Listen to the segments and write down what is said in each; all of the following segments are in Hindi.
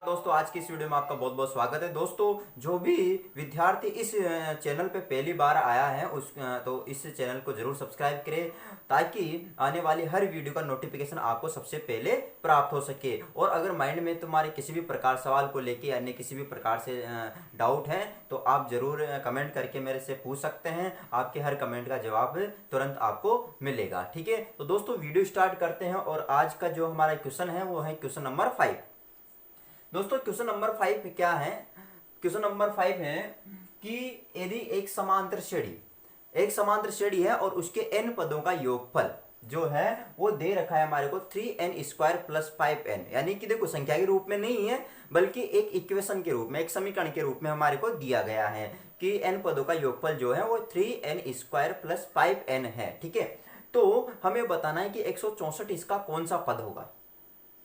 दोस्तों आज की इस वीडियो में आपका बहुत बहुत स्वागत है। दोस्तों जो भी विद्यार्थी इस चैनल पे पहली बार आया है उस तो इस चैनल को जरूर सब्सक्राइब करें ताकि आने वाली हर वीडियो का नोटिफिकेशन आपको सबसे पहले प्राप्त हो सके। और अगर माइंड में तुम्हारे किसी भी प्रकार सवाल को लेके अन्य किसी भी प्रकार से डाउट है तो आप जरूर कमेंट करके मेरे से पूछ सकते हैं। आपके हर कमेंट का जवाब तुरंत आपको मिलेगा। ठीक है, तो दोस्तों वीडियो स्टार्ट करते हैं। और आज का जो हमारा क्वेश्चन है वो है क्वेश्चन नंबर 5। दोस्तों क्वेश्चन नंबर 5 क्या है? क्वेश्चन नंबर 5 है कि यदि एक समांतर श्रेणी है और उसके n पदों का योगफल जो है वो दे रखा है हमारे को 3n² प्लस 5n, यानी कि देखो संख्या के रूप में नहीं है बल्कि एक इक्वेशन के रूप में, एक समीकरण के रूप में हमारे को दिया गया है कि n पदों का योगफल जो है वो 3n² प्लस 5n है। ठीक है, तो हमें बताना है कि 164 इसका कौन सा पद होगा।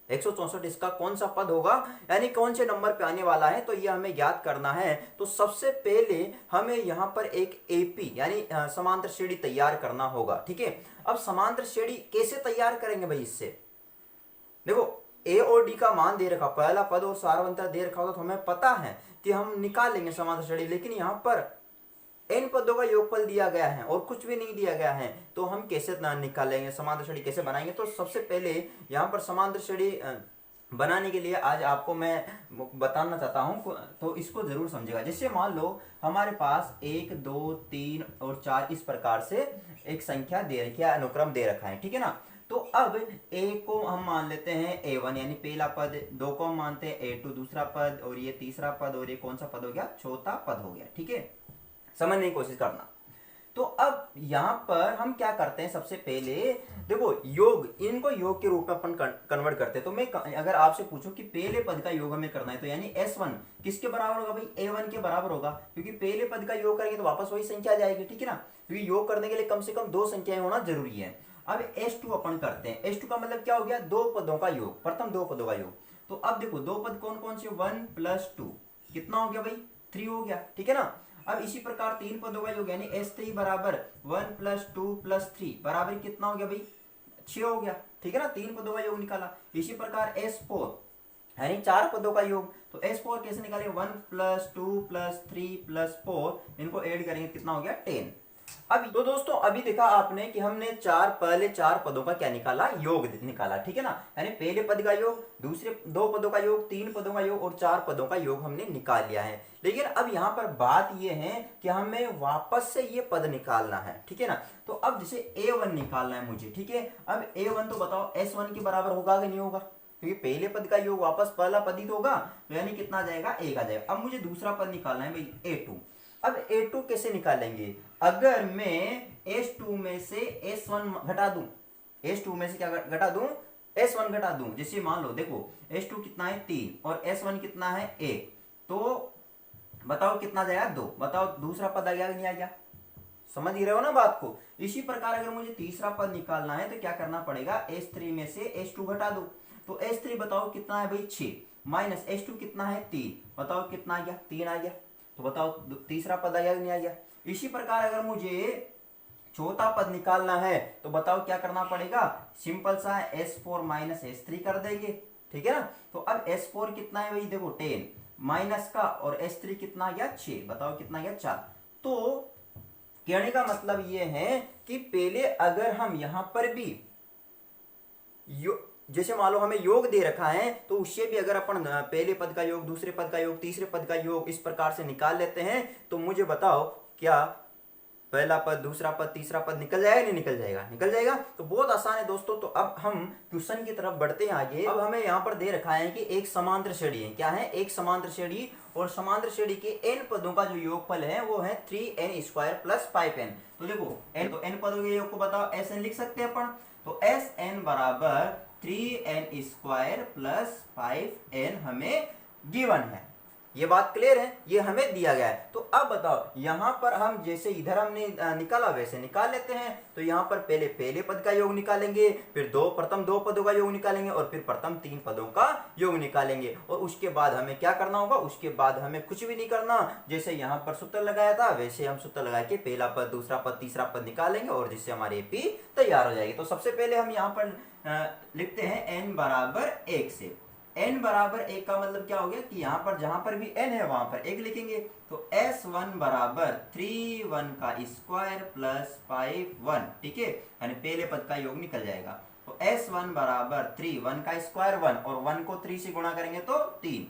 164 इसका कौन सा पद होगा, यानी कौन से नंबर पे आने वाला है, तो ये हमें ज्ञात करना है। तो सबसे पहले हमें यहाँ पर एक एपी यानी समांतर श्रेणी तैयार करना होगा। ठीक है, अब समांतर श्रेणी कैसे तैयार करेंगे भाई? इससे देखो ए और डी का मान दे रखा, पहला पद और सार्वंतर दे रखा होगा तो हमें पता है कि हम निकाल लेंगे समांतर श्रेणी। लेकिन यहाँ पर n पदों का योगफल दिया गया है और कुछ भी नहीं दिया गया है, तो हम कैसे निकालेंगे, समांतर श्रेणी कैसे बनाएंगे? तो सबसे पहले यहाँ पर समांतर श्रेणी बनाने के लिए आज आपको मैं बताना चाहता हूँ, तो इसको जरूर समझेगा। जैसे मान लो हमारे पास 1 2 3 और 4 इस प्रकार से एक संख्या दे रखी है, अनुक्रम दे रखा है। ठीक है ना, तो अब a को हम मान लेते हैं a1 यानी पहला पद, 2 को हम मानते हैं a2 दूसरा पद, और ये तीसरा पद, और ये कौन सा पद हो गया? चौथा पद हो गया। ठीक है, समझने की कोशिश करना। तो अब यहां पर हम क्या करते हैं, सबसे पहले देखो योग, इनको योग के रूप में अपन कन्वर्ट करते हैं। तो मैं अगर आपसे पूछूं कि पहले पद का योग हमें करना है, तो यानी s1 किसके बराबर होगा भाई? a1 के बराबर होगा, क्योंकि पहले पद का योग करेंगे तो वापस वही संख्या आ जाएगी। ठीक है ना, क्योंकि योग करने के लिए कम से कम 2 संख्याएं होना जरूरी है। अब s2 अपन करते हैं। s2 का मतलब क्या हो गया? 2 पदों का योग, प्रथम 2 पदों का योग। तो अब देखो 2 पद कौन कौन से? 1 + 2 कितना हो गया भाई? 3 हो गया। ठीक है ना, अब इसी प्रकार 3 पदों का योग यानी s3 बराबर 1 + 2 + 3 बराबर कितना हो गया भाई? 6 हो गया। ठीक है ना, 3 पदों का योग निकाला। इसी प्रकार s4 यानी 4 पदों का योग, तो s4 कैसे निकालेंगे? 1 + 2 + 3 + 4, इनको ऐड करेंगे कितना हो गया? 10। अब तो दोस्तों अभी देखा आपने कि हमने पहले चार पदों का क्या निकाला? योग निकाला। ठीक है ना, यानी पहले पद का योग, दूसरे 2 पदों का योग, 3 पदों का योग और 4 पदों का योग हमने निकाल लिया है। लेकिन अब यहाँ पर बात यह है कि हमें वापस से ये पद निकालना है। ठीक है ना, तो अब जैसे a1 निकालना है मुझे। ठीक है, अब a1 तो बताओ s1 के बराबर होगा कि नहीं होगा? क्योंकि पहले पद का योग वापस पहला पद ही तो होगा, तो यानी कितना आ जाएगा? 1 आ जाएगा। अब मुझे दूसरा पद निकालना है भाई a2। अब a2 कैसे निकालेंगे? अगर मैं s2 में से s1 घटा दूं, s2 में से क्या घटा दूं? s1 घटा दूं। जैसे मान लो देखो s2 कितना है? 3 और s1 कितना है? 1, तो बताओ कितना जाएगा? 2। बताओ दूसरा पद आ गया कि नहीं आ गया? समझ ही रहे हो ना बात को? इसी प्रकार अगर मुझे तीसरा पद निकालना है तो क्या करना पड़ेगा? s3 में से s2 घटा दो। तो s3 बताओ कितना है भाई? 6 माइनस s2 कितना है? 3, बताओ कितना आ गया? 3 आ गया। तो बताओ तीसरा पद आ गया कि नहीं आ गया? इसी प्रकार अगर मुझे चौथा पद निकालना है तो बताओ क्या करना पड़ेगा? सिंपल सा है, s4 माइनस s3 कर देंगे। ठीक है ना, तो अब s4 कितना है भाई? देखो 10 माइनस का, और s3 कितना आ गया? 6, बताओ कितना आ गया? 4। तो कहने का मतलब ये है कि पहले अगर हम यहां पर भी जैसे मान लो हमें योग दे रखा है, तो उससे भी अगर अपन पहले पद का योग, दूसरे पद का योग, तीसरे पद का योग इस प्रकार से निकाल लेते हैं, तो मुझे बताओ क्या पहला पद, दूसरा पद, तीसरा पद निकल जाएगा? नहीं निकल जाएगा? निकल जाएगा। तो बहुत आसान है दोस्तों। तो अब हम क्वेश्चन की तरफ बढ़ते हैं आगे। अब हमें यहाँ पर दे रखा है कि एक समांतर श्रेणी है। क्या है? एक समांतर श्रेणी, और समांतर श्रेणी के n पदों का जो योगफल है वो है 3n² प्लस 5n। तो देखो n पदों के योग को बताओ, sn लिख सकते हैं अपन। तो sn बराबर 3n² प्लस 5n हमें गिवन है। ये बात क्लियर है? ये हमें दिया गया है। तो अब बताओ यहां पर हम जैसे इधर हमने निकाला वैसे निकाल लेते हैं। तो यहां पर पहले पद का योग निकालेंगे, फिर प्रथम 2 पदों का योग निकालेंगे, और फिर प्रथम 3 पदों का योग निकालेंगे। और उसके बाद हमें क्या करना होगा? उसके बाद हमें कुछ भी नहीं करना। जैसे यहां पर सूत्र लगाया था वैसे हम सूत्र लगा के पहला पद, दूसरा पद, तीसरा पद निकालेंगे, और जिससे हमारी एपी तैयार हो जाएगी। तो सबसे पहले हम यहाँ पर लिखते हैं n बराबर 1 से। n बराबर 1 का मतलब क्या हो गया कि यहाँ पर जहां पर भी n है वहां पर 1 लिखेंगे। तो s1 बराबर 3 1 का स्क्वायर प्लस 5 1, ठीक है, यानी पहले पद का योग निकल जाएगा। तो s1 बराबर 3 1 का स्क्वायर 1 और 1 को 3 से गुणा करेंगे तो 3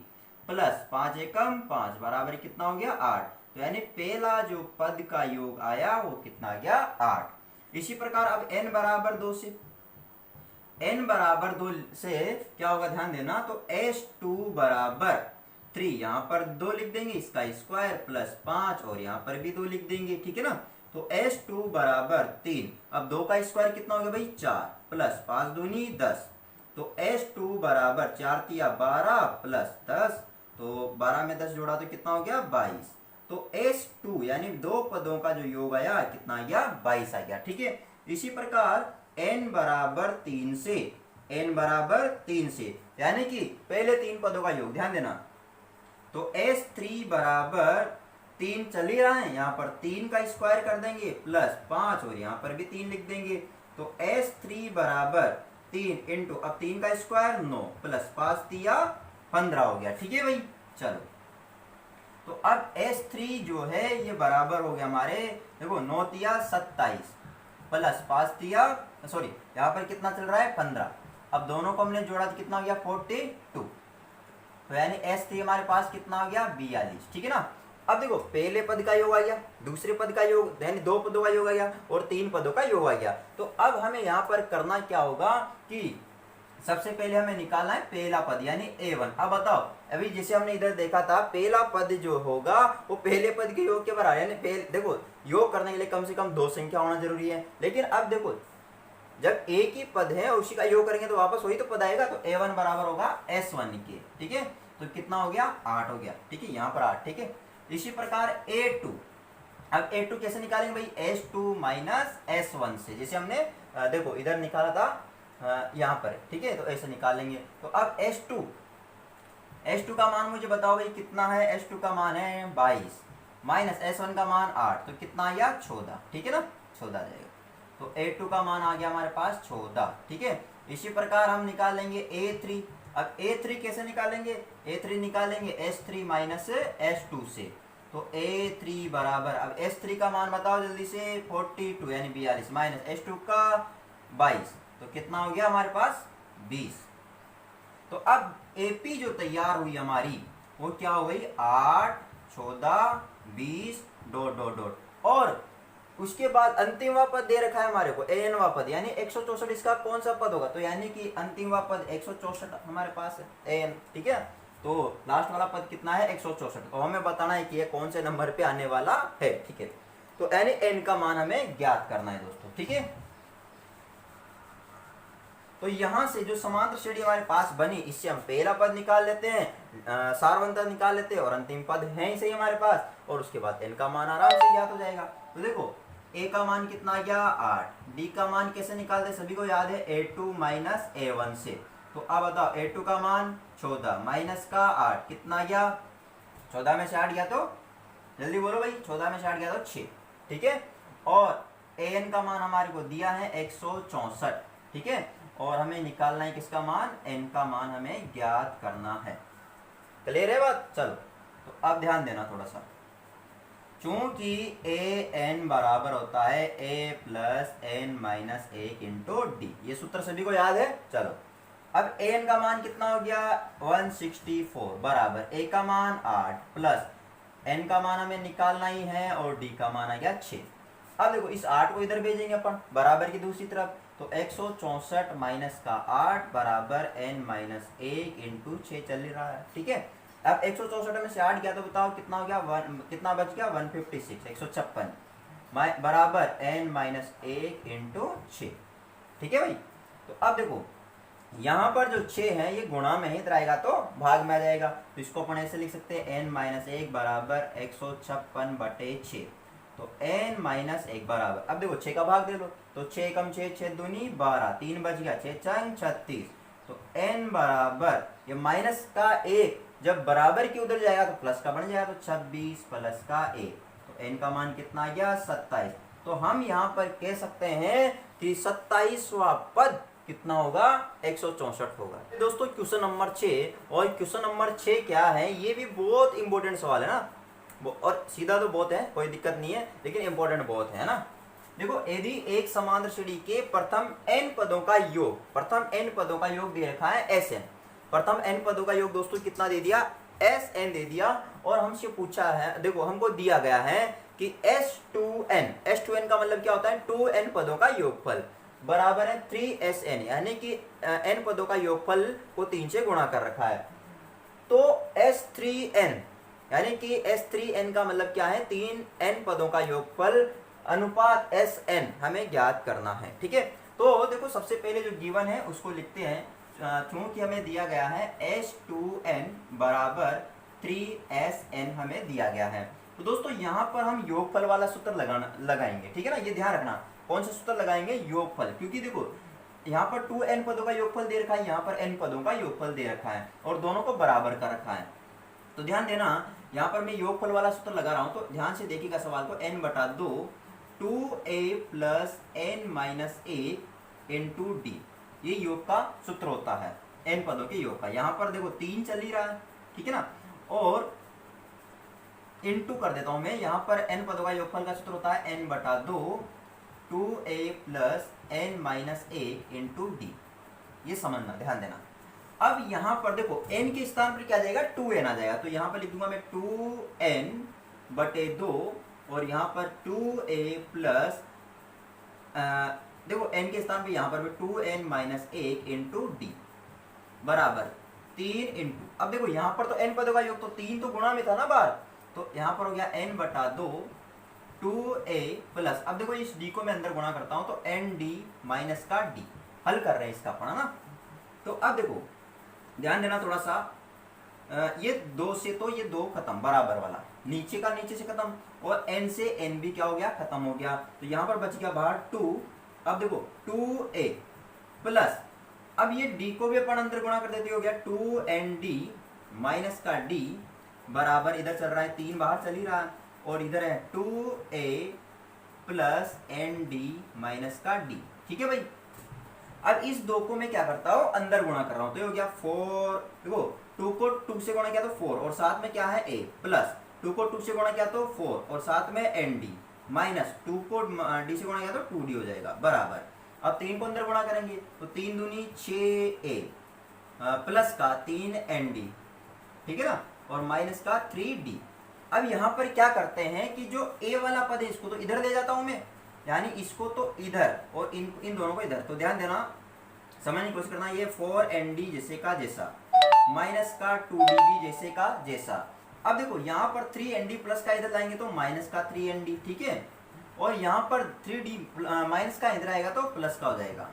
प्लस 5 एकम 5 बराबर कितना हो गया 8। तो यानी पहला जो पद का योग आया वो कितना आ गया 8। इसी प्रकार अब n बराबर 2 से n बराबर 2 से क्या होगा ध्यान देना। तो s2 बराबर 3, यहां पर 2 लिख देंगे, इसका स्क्वायर प्लस 5 और यहां पर भी 2 लिख देंगे, ठीक है ना। तो s2 बराबर 3, अब 2 का स्क्वायर कितना हो गया भाई 4 प्लस 5 दूनी 10। तो s2 बराबर 4 तिया 12 प्लस 10, तो 12 में 10 जोड़ा तो कितना हो गया 22। तो s2 यानी दो पदों का जो योग आया कितना आ गया 22 आ गया, ठीक है। इसी प्रकार n बराबर 3 से, n बराबर 3 से यानी कि पहले 3 पदों का योग ध्यान देना। तो s3 बराबर 3 चल ही रहा है, यहाँ पर 3 का स्क्वायर कर देंगे प्लस 5 और यहाँ पर भी 3 लिख देंगे। तो s3 बराबर 3 इंटू, अब 3 का स्क्वायर 9 प्लस 5 तिया 15 हो गया, ठीक है भाई। चलो तो अब s3 जो है ये बराबर हो गया हमारे, देखो 9 तिया 27 प्लस 5 तिया, सॉरी यहाँ पर कितना चल रहा है 15। अब दोनों को हमने जोड़ा तो कितना हो गया 42। तो यानी s3 हमारे पास कितना हो गया 42, ठीक है ना। अब देखो पहले पद का योग आ गया, दूसरे पद का योग, यानी दो पदों का योग आ गया और 3 पदों का योग आ गया। तो अब हमें यहाँ पर करना क्या होगा कि सबसे पहले हमें निकालना है पहला पद यानी a1। अब बताओ, अभी जैसे हमने इधर देखा था पहला पद जो होगा वो पहले पद के योग के बराबर, यानी देखो योग करने के लिए कम से कम 2 संख्या होना जरूरी है। लेकिन अब देखो जब एक ही पद है उसी का योग करेंगे तो वापस वही तो पद आएगा। तो a1 बराबर होगा s1 के, ठीक है। तो कितना हो गया 8 हो गया, ठीक है, यहाँ पर 8, ठीक है। इसी प्रकार a2, अब a2 कैसे निकालेंगे भाई s2 माइनस s1 से, जैसे हमने देखो इधर निकाला था यहाँ पर, ठीक है। तो ऐसे निकालेंगे। तो अब s2 का मान मुझे बताओ भाई कितना है। s2 का मान है 22 माइनस s1 का मान 8, तो कितना आ गया 14, ठीक है ना, 14 आ जाएगा। तो a2 का मान आ गया हमारे पास 14, ठीक है। इसी प्रकार हम निकालेंगे a3। अब a3 कैसे निकालेंगे, a3 निकालेंगे s3 माइनस s2 से। तो a3 बराबर, अब s3 का मान बताओ जल्दी से 42 यानी 42 माइनस s2 का 22, तो कितना हो गया हमारे पास 20। तो अब AP जो तैयार हुई हमारी वो क्या हो गई 8 14 20 डॉट डॉट डॉट, और उसके बाद अंतिम पद दे रखा है हमारे को an पद यानी 164। इसका कौन सा पद होगा, तो यानी कि अंतिम पद 164 हमारे पास है an, ठीक है। तो लास्ट वाला पद कितना है 164, तो हमें बताना है कि ये कौन से नंबर पे आने वाला है, ठीक है। तो यानी n का मान हमें ज्ञात करना है दोस्तों, ठीक है। तो यहां से जो समांतर श्रेणी हमारे पास बनी, इससे हम पहला पद निकाल लेते हैं, सारवंता निकाल लेते हैं और अंतिम पद है ही सही हमारे पास, और उसके बाद n का मान आराम से ज्ञात हो जाएगा। तो देखो a का मान कितना आ गया 8, d का मान कैसे निकालते हैं सभी को याद है a2 माइनस a1 से। तो अब बताओ a2 का मान 14 माइनस का 8 कितना गया, 14 में से 8 गया तो जल्दी बोलो भाई, 14 में से 8 गया तो 6, ठीक है। और an का मान हमारे को दिया है 164, ठीक है। और हमें निकालना है किसका मान, n का मान हमें ज्ञात करना है। क्लियर है बात। चलो तो अब ध्यान देना थोड़ा सा, चूंकि an बराबर होता है a plus n minus 1 into D, ये सूत्र सभी को याद है। चलो अब an का मान कितना हो गया 164 बराबर a का मान 8 प्लस n का मान हमें निकालना ही है और d का मान आ गया 6। अब देखो इस 8 को इधर भेजेंगे अपन बराबर की दूसरी तरफ, तो 164 माइनस का 8 बराबर n माइनस 1 इंटू 6 चल रहा है, ठीक है। अब 164 में से 8 गया तो बताओ कितना हो गया, कितना बच गया 156 156 बराबर n माइनस 1 इंटू 6, ठीक है भाई। तो अब देखो यहाँ पर जो 6 है ये गुणा में ही इधर आएगा तो भाग में आ जाएगा, तो इसको अपन ऐसे लिख सकते हैं n माइनस 1 बराबर 156 बटे 6। तो n माइनस 1 बराबर, अब देखो 6 का भाग दे लो, तो 6 कम 6 6 दूनी 12, 3 बच गया 6 चंग 36। तो n बराबर ये माइनस का 1 जब बराबर की उधर जाएगा तो प्लस का बन जाएगा, तो 26 प्लस का 1, तो n का मान कितना आ गया 27। तो हम यहाँ पर कह सकते हैं कि 27वां पद कितना होगा 164 होगा। दोस्तों क्वेश्चन नंबर 6, और क्वेश्चन नंबर 6 क्या है, ये भी बहुत इंपॉर्टेंट सवाल है ना, और सीधा तो बहुत है, कोई दिक्कत नहीं है, लेकिन इंपॉर्टेंट बहुत है ना। देखो यदि एक समांतर श्रेणी के प्रथम n पदों का योग, प्रथम n पदों का योग दे रखा है Sn, प्रथम n पदों का योग दोस्तों कितना दे दिया, Sn दे दिया, और हमसे पूछा है, देखो हमको दिया गया है कि S2n का मतलब क्या होता है, 2n पदों का योगफल बराबर है 3Sn, यानी कि n पदों का योगफल को 3 से गुणा कर रखा है। तो S3n यानी कि S3n का मतलब क्या है, 3n पदों का योगफल अनुपात Sn हमें ज्ञात करना है। ठीक है, तो देखो सबसे पहले जो गिवन है उसको लिखते हैं, क्योंकि हमें दिया गया है S2n बराबर 3Sn हमें दिया गया है। तो दोस्तों यहाँ पर हम योगफल वाला सूत्र लगाएंगे, ठीक है ना, ये ध्यान रखना। कौन सा सूत्र लगाएंगे, योगफल, क्योंकि देखो यहाँ पर 2n पदों का योगफल दे रखा है, यहाँ पर n पदों का योगफल दे रखा है, और दोनों को बराबर कर रखा है। तो ध्यान देना, यहाँ पर मैं योगफल वाला सूत्र लगा रहा हूँ, तो ध्यान से देखिएगा सवाल को, n/2 2a plus n minus a into D, ये योग का सूत्र होता है n पदों के योग का। यहाँ पर देखो 3 चल ही रहा है, ठीक है ना, और इंटू कर देता हूं मैं, यहाँ पर n पदों का योगफल का सूत्र होता है n/2 2a plus n minus a into D, ये समझना, ध्यान देना। अब यहाँ पर देखो n के स्थान पर क्या आ जाएगा, 2n आ जाएगा, तो यहाँ पर लिख दूंगा मैं 2n/2, और यहाँ पर 2a प्लस देखो n के स्थान पे यहाँ पर भी 2n माइनस 1 इंटू डी बराबर 3 इंटू, अब देखो यहाँ पर तो n पदों का योग, तो 3 तो गुणा में था ना बार, तो यहाँ पर हो गया n/2 2a प्लस, अब देखो इस d को मैं अंदर गुणा करता हूँ, तो nd माइनस का d, हल कर रहे हैं इसका अपना ना। तो अब देखो ध्यान देना थोड़ा सा, ये 2 से तो ये 2 खत्म, बराबर वाला, नीचे का नीचे से खत्म, और n से n भी क्या हो गया, खत्म हो गया, तो यहाँ पर बच गया बाहर 2। अब देखो 2a प्लस, अब ये d को भी अपन अंदर गुणा कर देते, हो गया 2nd माइनस का d बराबर, इधर चल रहा है 3 बाहर चल ही रहा है, और इधर है 2a प्लस nd माइनस का d, ठीक है भाई। अब इस 2 को मैं क्या करता हूँ, अंदर गुणा कर रहा हूँ, तो ये हो गया 4, देखो 2 को 2 से गुणा किया तो 4, और साथ में क्या है a, प्लस 2 को 2 से गुणा किया तो 4, और साथ में nd, माइनस 2 को d से गुणा किया तो 2d हो जाएगा बराबर। अब 3 को अंदर गुणा करेंगे, तो 3 दूनी 6a प्लस का 3nd, ठीक है ना, और माइनस का 3d। अब यहाँ पर क्या करते हैं कि जो a वाला पद है इसको तो इधर ले जाता हूं मैं, यानी इसको तो इधर और इन दोनों को इधर, तो ध्यान देना, समझने की कोशिश करना, ये 4nd जैसे का जैसा, माइनस का 2d भी जैसे का जैसा। अब देखो यहाँ पर 3nd प्लस का इधर लाएंगे तो माइनस का 3nd, ठीक है, और यहाँ पर 3d माइनस का इधर आएगा तो प्लस का हो जाएगा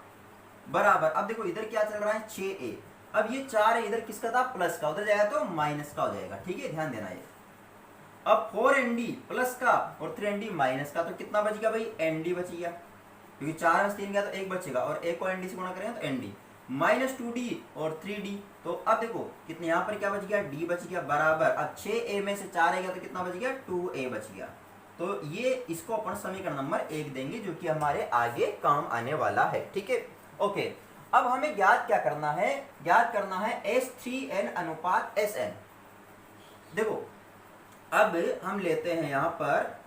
बराबर। अब देखो इधर क्या चल रहा है 6a, अब ये 4 है, इधर किसका था, प्लस का, उधर जाएगा तो माइनस का हो जाएगा, ठीक है, ध्यान देना ये। अब 4nd प्लस का और 3nd माइनस का, तो कितना बच गया भाई, nd बच गया, क्योंकि 4 में 3 गया तो 1 बचेगा, और 1 को nd से गुणा करेंगे तो nd माइनस 2d और 3d, तो अब देखो कितने यहाँ पर क्या बच गया, d बच गया बराबर। अब 6a में से 4 गया तो कितना बच गया, 2a बच गया। तो ये इसको अपन समीकरण नंबर 1 देंगे, जो कि हमारे आगे काम आने वाला है, ठीक है, ओके। अब हमें ज्ञात क्या करना है, ज्ञात करना है S3n अनुपात Sn। देखो अब हम लेते हैं यहाँ पर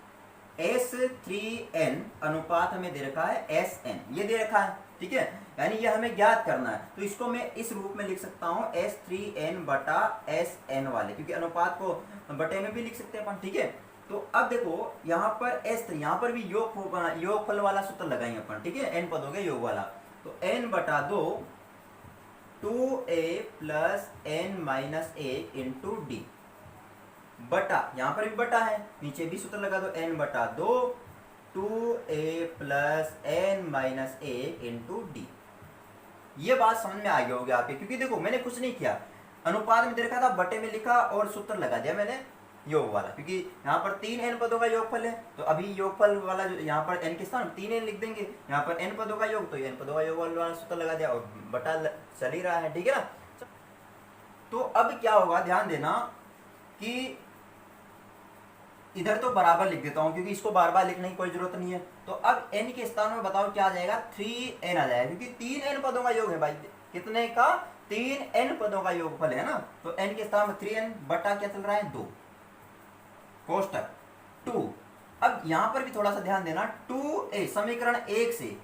S3n अनुपात हमें दे रखा है Sn, ये दे रखा है, ठीक है, यानी ये हमें ज्ञात करना है। तो इसको मैं इस रूप में लिख सकता हूँ S3n बटा Sn वाले, क्योंकि अनुपात को बटे में भी लिख सकते हैं अपन, ठीक है। तो अब देखो यहाँ पर S3, यहाँ पर भी योगफल वाला सूत्र लगाएंगे अपन, ठीक है, n पदों के योग वाला, तो n/2 2a plus n minus 1 into D बटा, यहाँ पर भी बटा है, नीचे भी सूत्र लगा दो, n/2 2a plus n minus 1 into D. ये बात समझ में आ गई होगी आपके, क्योंकि देखो मैंने कुछ नहीं किया, अनुपात में दे रखा था, बटे में लिखा और सूत्र लगा दिया मैंने योग वाला, क्योंकि यहाँ पर 3n पदों का योगफल है, तो अभी योगफल वाला जो यहाँ पर n के स्थान 3n लिख देंगे, यहाँ पर n पदों का योग, तो n पदों का योग वाला सूत्र लगा दिया, और बटा चल ही रहा है, ठीक है ना। तो अब क्या होगा, ध्यान देना कि इधर तो बराबर लिख देता हूँ क्योंकि इसको बार बार लिखने की कोई जरूरत नहीं है। तो अब n के स्थान में बताओ क्या आ जाएगा, 3n आ जाएगा, क्योंकि 3n पदों का योग है भाई। कितने का, 3n पदों का योगफल है ना। तो n के स्थान में 3n बटा क्या चल रहा है, 2 कोष्टक 2। अब यहां पर भी थोड़ा सा ध्यान देना, 2a समीकरण 1 से,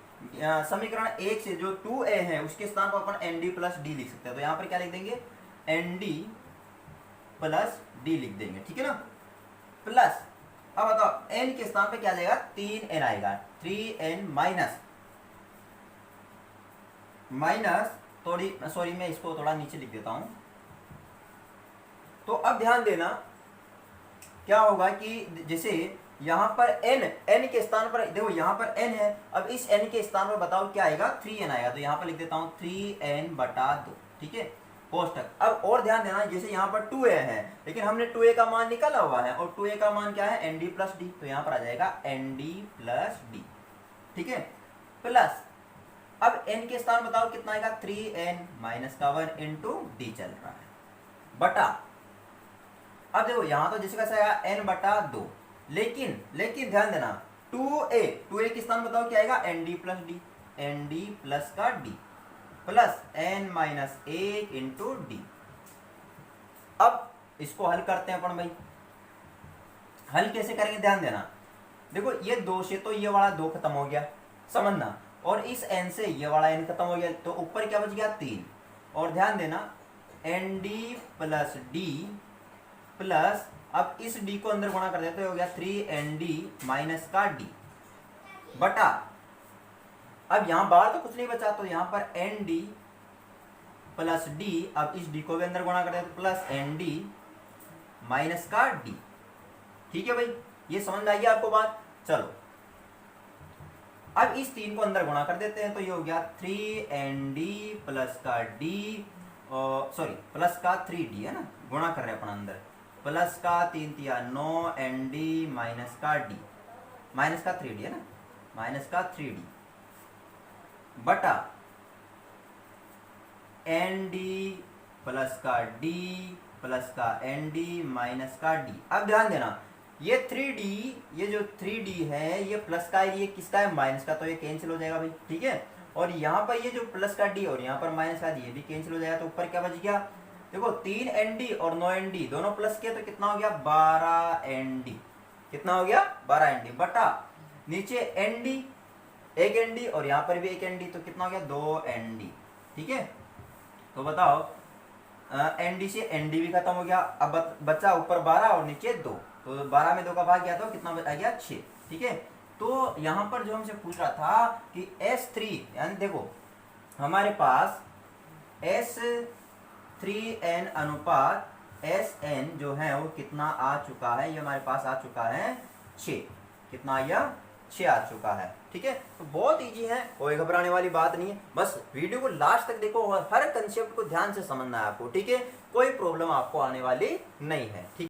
समीकरण 1 से जो 2a है उसके स्थान पर अपन nd प्लस डी लिख सकते हैं। तो यहां पर क्या लिख देंगे, nd प्लस डी लिख देंगे, ठीक है ना। प्लस अब बताओ n के स्थान पे क्या जाएगा, 3n आएगा, 3n माइनस थोड़ी सॉरी मैं इसको थोड़ा नीचे लिख देता हूं। तो अब ध्यान देना क्या होगा कि जैसे यहां पर n के स्थान पर देखो, यहां पर n है, अब इस n के स्थान पर बताओ क्या आएगा, 3n आएगा। तो यहां पर लिख देता हूं 3n बटा 2, ठीक है, कोष्टक। अब और ध्यान देना, जैसे यहाँ पर 2a है लेकिन हमने 2a का मान निकाला हुआ है, और 2a का मान क्या है, nd प्लस डी। तो यहाँ पर आ जाएगा nd प्लस डी, ठीक है। प्लस अब n के स्थान बताओ कितना आएगा, 3n माइनस का 1 इंटू डी चल रहा है, बटा। अब देखो यहाँ तो जैसे कैसे आएगा, n बटा 2, लेकिन ध्यान देना 2a के स्थान बताओ क्या आएगा, nd plus D, nd plus का D plus n minus 1 into D. अब इसको हल करते हैं अपन भाई। हल कैसे करेंगे, ध्यान देना, देखो ये 2 से तो ये वाला 2 खत्म हो गया, समझना, और इस n से ये वाला n खत्म हो गया, तो ऊपर क्या बच गया, 3। और ध्यान देना nd प्लस डी प्लस, अब इस d को अंदर गुणा कर देते हो गया 3nd माइनस का d बटा। अब यहां बाहर तो कुछ नहीं बचा, तो यहां पर nd प्लस डी, अब इस d को भी अंदर गुणा कर देते प्लस nd माइनस का d, ठीक है भाई, ये समझ में आई आपको बात। चलो अब इस 3 को अंदर गुणा कर देते हैं, तो ये हो गया 3nd प्लस का d, सॉरी प्लस का 3d है ना, गुणा कर रहे हैं अपन अंदर, प्लस का 3 तिया 9nd माइनस का d, माइनस का 3d है ना, माइनस का 3d बटा nd प्लस का d प्लस का nd माइनस का d। अब ध्यान देना ये 3d, ये जो 3d है ये प्लस का है, ये किसका है, माइनस का, तो ये कैंसिल हो जाएगा भाई, ठीक है। और यहाँ पर ये जो प्लस का d और यहाँ पर माइनस का d, ये भी कैंसिल हो जाएगा। तो ऊपर क्या बच गया, देखो 3nd और 9nd दोनों प्लस किया तो कितना हो गया, 12nd, कितना हो गया, 12nd बटा नीचे nd, एक nd और यहाँ पर भी एक nd, तो कितना हो गया, 2nd, ठीक है। तो बताओ nd से nd भी खत्म हो गया, अब बचा ऊपर 12 और नीचे 2, तो 12 में 2 का भाग गया तो कितना आ गया, 6, ठीक है। तो यहाँ पर जो हमसे पूछ रहा था कि S3, यानी देखो हमारे पास S3n अनुपात Sn जो है वो कितना आ चुका है, ये हमारे पास आ चुका है 6, कितना आ गया, 6 आ चुका है, ठीक है। तो बहुत इजी है, कोई घबराने वाली बात नहीं है, बस वीडियो को लास्ट तक देखो और हर कंसेप्ट को ध्यान से समझना है आपको, ठीक है। कोई प्रॉब्लम आपको आने वाली नहीं है, ठीक।